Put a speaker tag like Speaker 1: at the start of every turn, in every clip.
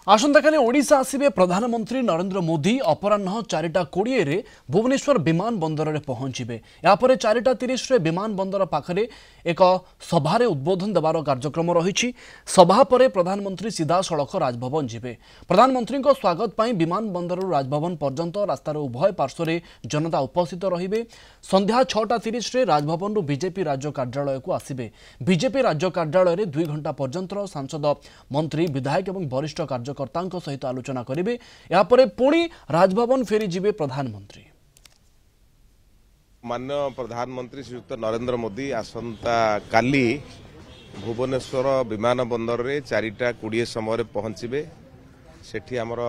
Speaker 1: आसंताकाली ओडिशा आसिबे प्रधानमंत्री नरेंद्र मोदी अपराह्न 4:20 भुवनेश्वर विमान बंदर में पहुंचे। यापर 4:30 विमान बंदर पाखरे एक सभारे उद्बोधन देवार कार्यक्रम रही। सभा पर प्रधानमंत्री सीधा सड़क राजभवन जिबे। प्रधानमंत्री स्वागत पर विमान बंदर राजभवन पर्यंत रास्तार उभय पार्श्व जनता उपस्थित रहिबे। संध्या 6:30 राजभवन बीजेपी राज्य कार्यालय को आसिबे। बीजेपी राज्य कार्यालय में 2 घंटा पर्यंत सांसद मंत्री विधायक और वरिष्ठ कार्यकर्ता सहित आलोचना करेंगे। यापर पुणी राजभवन फेरी जिबे प्रधानमंत्री।
Speaker 2: माननीय प्रधानमंत्री श्रीयुक्त नरेंद्र मोदी आसंता काली भुवनेश्वर विमान बंदर रे 4:20 समय पहुंचे। सेठी आमर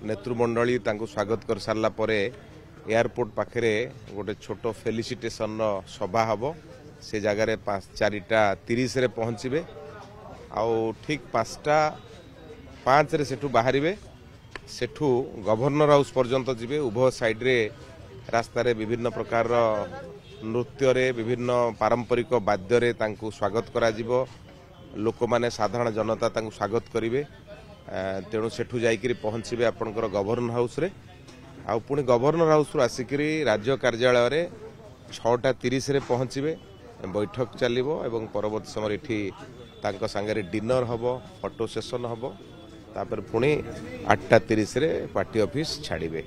Speaker 2: नेतृमंडली स्वागत कर सारा पर एयरपोर्ट पाखे गोटे छोट फेलिसिटेशन सभा हम से जगार 4:30 रे पहुंचे। आउ ठीक 5:05 रे सेठू बाहर सेठू गवर्नर हाउस पर्यंत जीवे। उभय साइड्रे रास्तार विभिन्न प्रकार नृत्य विभिन्न पारंपरिक वाद्य स्वागत करा लोक माने साधारण जनता स्वागत करेंगे। तेणु सेठू जाइकरी पहुँचे आपणकर गवर्नर हाउस रे। आउ पुणी गवर्नर हाउस आसिकरी राज्य कार्यालय रे 6:30 रे पहुँचे। बैठक चलिबो एवं परवर्ती समय इठी तांको संगे डिनर हबो, फोटो सेशन हबो। तापर पुणी 8:30 रे पार्टी ऑफिस छाड़िबे।